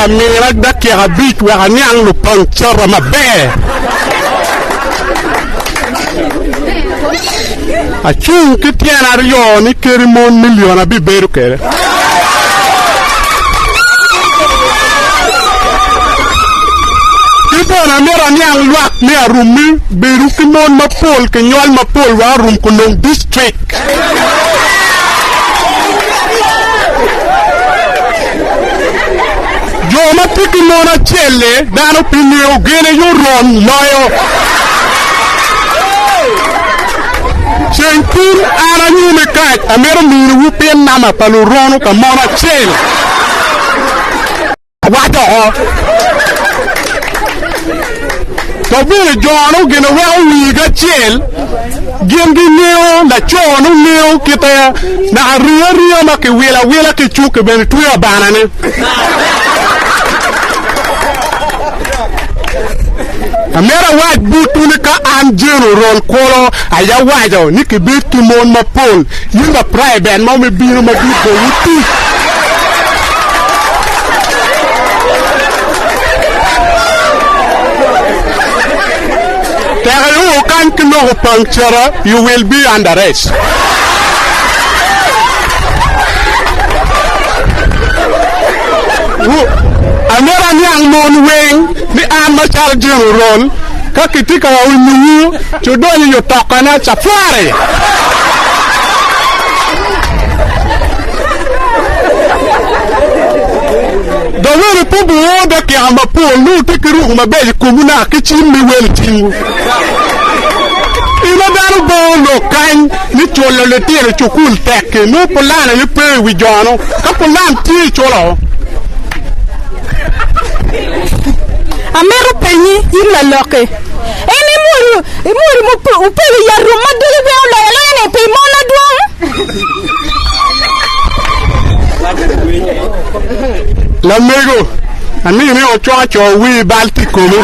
a mira da che abitua a niang pancera ma be a chun che tiene arioni che rimon miliona biberu che bona mera niang luak ne arumi beru ke non mapol ke nyol mapol wa rum ko non district jo ma piki nona chelle dano pinio gene yo ron loyo sentin ara nyume kaj amero miru wupien nama palu rono ka mona chelle wado to bene jono gene wa wiga chel gengi neo la chono neo kita na ria ma ke wela ke chuke ben tuya banane amera waj butune ka an jeno rol kolo aya wajo ni ke bitu mon ma pol yinga prai ben ma me bino ma bitu wuti you can't know puncture, you will be under arrest. Another young man wing the armor general, Kakitika will to do your talk on a safari. The very people who the camera pool, no take a room, my bed, Kumuna, kitchen me well to you. Ilodaro bolo kan ni cholo le tire chukul teke no polana ni pe wi jono ka polan ti cholo amero penyi illa loke ene muri mo pe ya roma dole be la ne pe mona duang la mego ani ni o cho wi balti komo